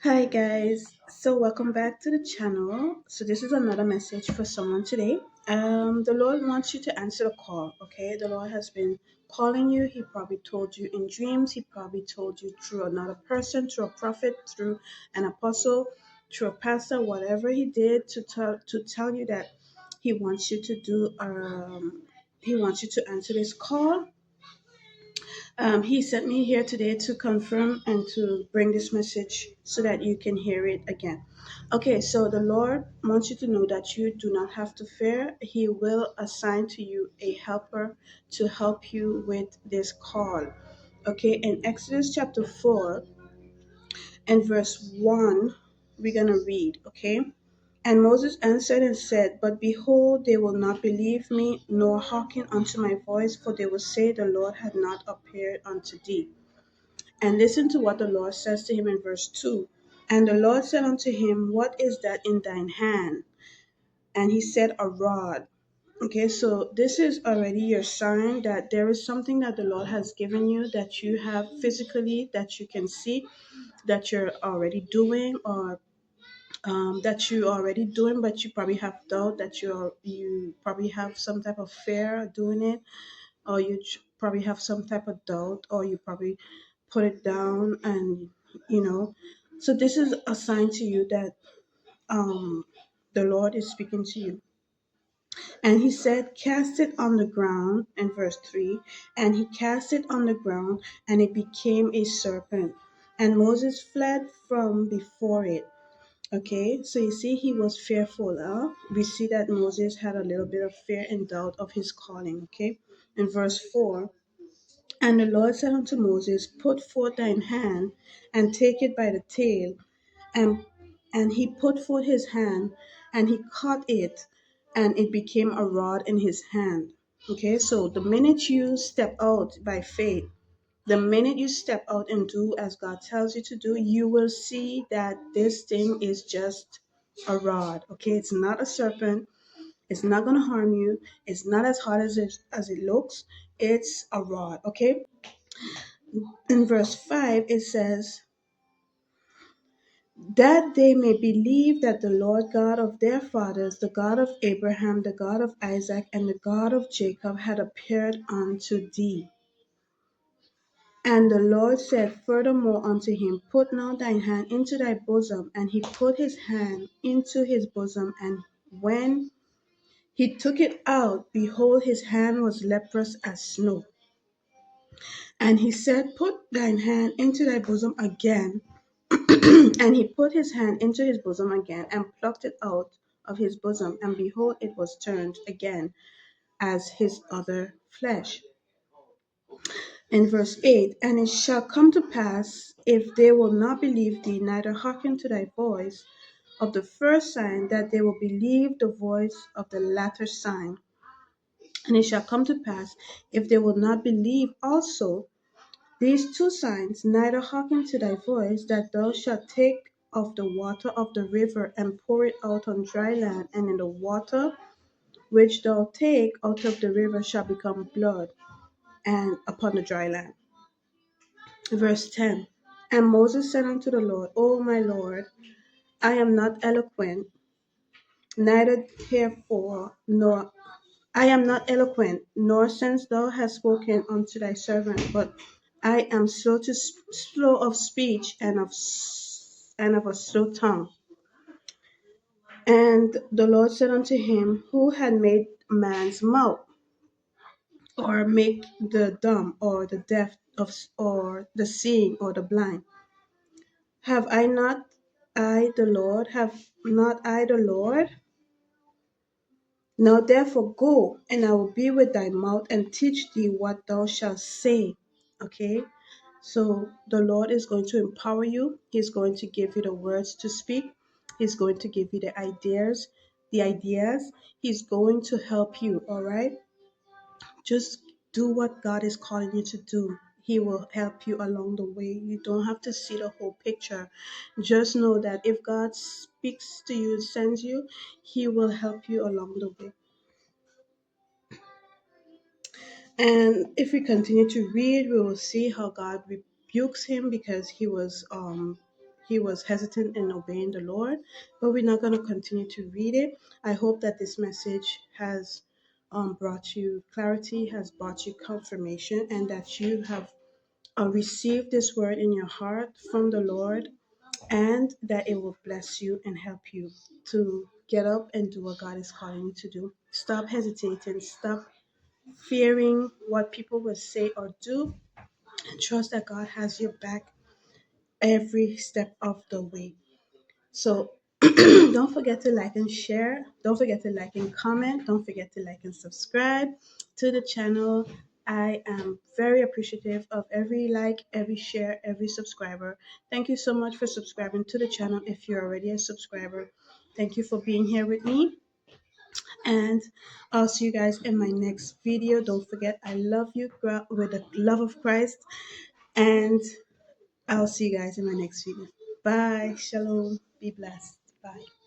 Hi guys, so welcome back to the channel. So this is another message for someone today. The Lord wants you to answer the call. Okay, the Lord has been calling you. He probably told you in dreams. He probably told you through another person, through a prophet, through an apostle, through a pastor. Whatever He did to tell you that He wants you to do. He wants you to answer this call. He sent me here today to confirm and to bring this message so that you can hear it again. Okay, so the Lord wants you to know that you do not have to fear. He will assign to you a helper to help you with this call. Okay, in Exodus chapter 4 and verse 1, we're going to read. Okay, and Moses answered and said, But behold, they will not believe me, nor hearken unto my voice, for they will say, The Lord had not appeared unto thee. And listen to what the Lord says to him in verse 2. And the Lord said unto him, What is that in thine hand? And he said, A rod. Okay, so this is already your sign that there is something that the Lord has given you that you have physically, that you can see, that you're already doing, or that you already doing, but you probably have doubt that you probably have some type of fear doing it, or probably have some type of doubt, or you probably put it down, and you know. So this is a sign to you that the Lord is speaking to you. And he said, Cast it on the ground, in verse 3. And he cast it on the ground, and it became a serpent. And Moses fled from before it. Okay, so you see, he was fearful. We see that Moses had a little bit of fear and doubt of his calling. Okay, in verse 4, and the Lord said unto Moses, Put forth thine hand and take it by the tail. And, and he put forth his hand and he caught it, and it became a rod in his hand. Okay, so the minute you step out by faith, the minute you step out and do as God tells you to do, you will see that this thing is just a rod. Okay, it's not a serpent. It's not going to harm you. It's not as hard as it looks. It's a rod. Okay, in verse 5, it says, That they may believe that the Lord God of their fathers, the God of Abraham, the God of Isaac, and the God of Jacob, had appeared unto thee. And the Lord said furthermore unto him, Put now thine hand into thy bosom. And he put his hand into his bosom, and when he took it out, behold, his hand was leprous as snow. And he said, Put thine hand into thy bosom again. And he put his hand into his bosom again, and plucked it out of his bosom, and behold, it was turned again as his other flesh. In verse 8, And it shall come to pass, if they will not believe thee, neither hearken to thy voice of the first sign, that they will believe the voice of the latter sign. And it shall come to pass, if they will not believe also these two signs, neither hearken to thy voice, that thou shalt take of the water of the river and pour it out on dry land, and in the water which thou take out of the river shall become blood, and upon the dry land. Verse 10. And Moses said unto the Lord, O my Lord, I am not eloquent, neither therefore, nor I am not eloquent, nor since thou hast spoken unto thy servant, but I am slow of speech and of a slow tongue. And the Lord said unto him, Who had made man's mouth, or make the dumb, or the deaf, or the seeing, or the blind? Have I not I the Lord? Have not I the Lord? Now therefore go, and I will be with thy mouth and teach thee what thou shalt say. Okay? So the Lord is going to empower you. He's going to give you the words to speak. He's going to give you the ideas. He's going to help you, all right? Just do what God is calling you to do. He will help you along the way. You don't have to see the whole picture. Just know that if God speaks to you, sends you, He will help you along the way. And if we continue to read, we will see how God rebukes him because he was hesitant in obeying the Lord. But we're not going to continue to read it. I hope that this message has brought you clarity, has brought you confirmation, and that you have received this word in your heart from the Lord, and that it will bless you and help you to get up and do what God is calling you to do. Stop hesitating, stop fearing what people will say or do, and trust that God has your back every step of the way. So don't forget to like and share. Don't forget to like and comment. Don't forget to like and subscribe to the channel. I am very appreciative of every like, every share, every subscriber. Thank you so much for subscribing to the channel if you're already a subscriber. Thank you for being here with me. And I'll see you guys in my next video. Don't forget, I love you with the love of Christ. And I'll see you guys in my next video. Bye. Shalom. Be blessed. Bye.